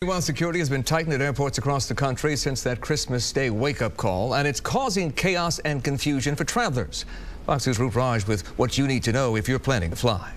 While security has been tightened at airports across the country since that Christmas Day wake-up call, and it's causing chaos and confusion for travelers. Fox News' Ruth Raj with what you need to know if you're planning to fly.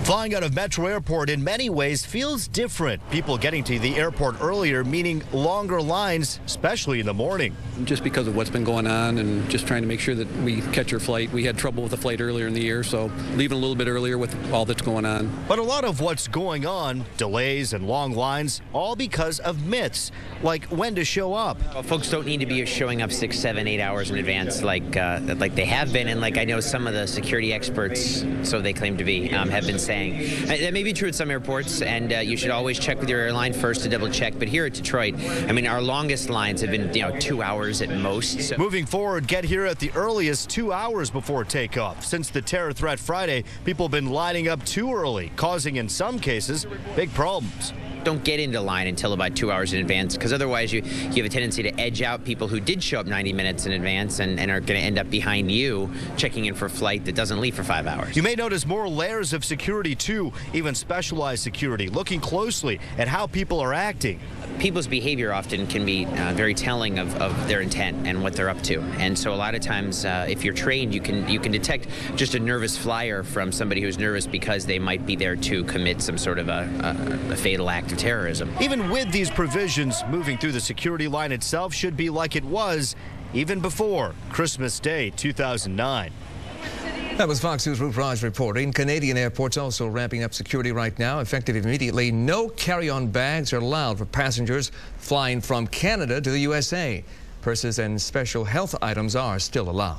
Flying out of Metro Airport in many ways feels different. People getting to the airport earlier, meaning longer lines, especially in the morning. Just because of what's been going on and just trying to make sure that we catch our flight. We had trouble with the flight earlier in the year, so leaving a little bit earlier with all that's going on. But a lot of what's going on, delays and long lines, all because of myths, like when to show up. Well, folks don't need to be showing up 6, 7, 8 hours in advance like they have been, and like I know some of the security experts, so they claim to be, have been saying. That may be true at some airports, and you should always check with your airline first to double check. But here at Detroit, I mean, our longest lines have been 2 hours at most. So. Moving forward, get here at the earliest 2 hours before takeoff. Since the terror threat Friday, people have been lining up too early, causing in some cases big problems. Don't get into line until about 2 hours in advance, because otherwise you have a tendency to edge out people who did show up 90 minutes in advance and are going to end up behind you checking in for a flight that doesn't leave for 5 hours. You may notice more layers of security too, even specialized security, looking closely at how people are acting. People's behavior often can be very telling of their intent and what they're up to. And so a lot of times, if you're trained, you can detect just a nervous flyer from somebody who's nervous because they might be there to commit some sort of a fatal act of terrorism. Even with these provisions, moving through the security line itself should be like it was even before Christmas Day 2009. That was Fox News' Ruth Raj reporting. Canadian airports also ramping up security right now. Effective immediately, no carry-on bags are allowed for passengers flying from Canada to the USA. Purses and special health items are still allowed.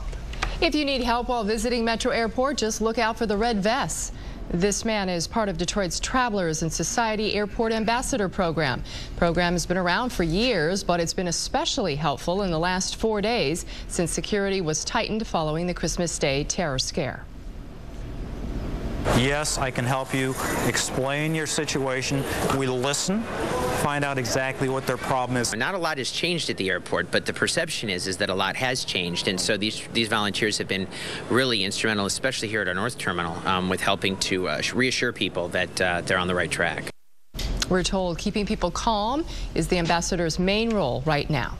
If you need help while visiting Metro Airport, just look out for the red vests. This man is part of Detroit's Travelers in Society Airport Ambassador Program. The program has been around for years, but it's been especially helpful in the last 4 days since security was tightened following the Christmas Day terror scare. Yes, I can help you explain your situation. We listen, find out exactly what their problem is. Not a lot has changed at the airport, but the perception is that a lot has changed, and so these volunteers have been really instrumental, especially here at our North Terminal, with helping to reassure people that they're on the right track. We're told keeping people calm is the ambassador's main role right now.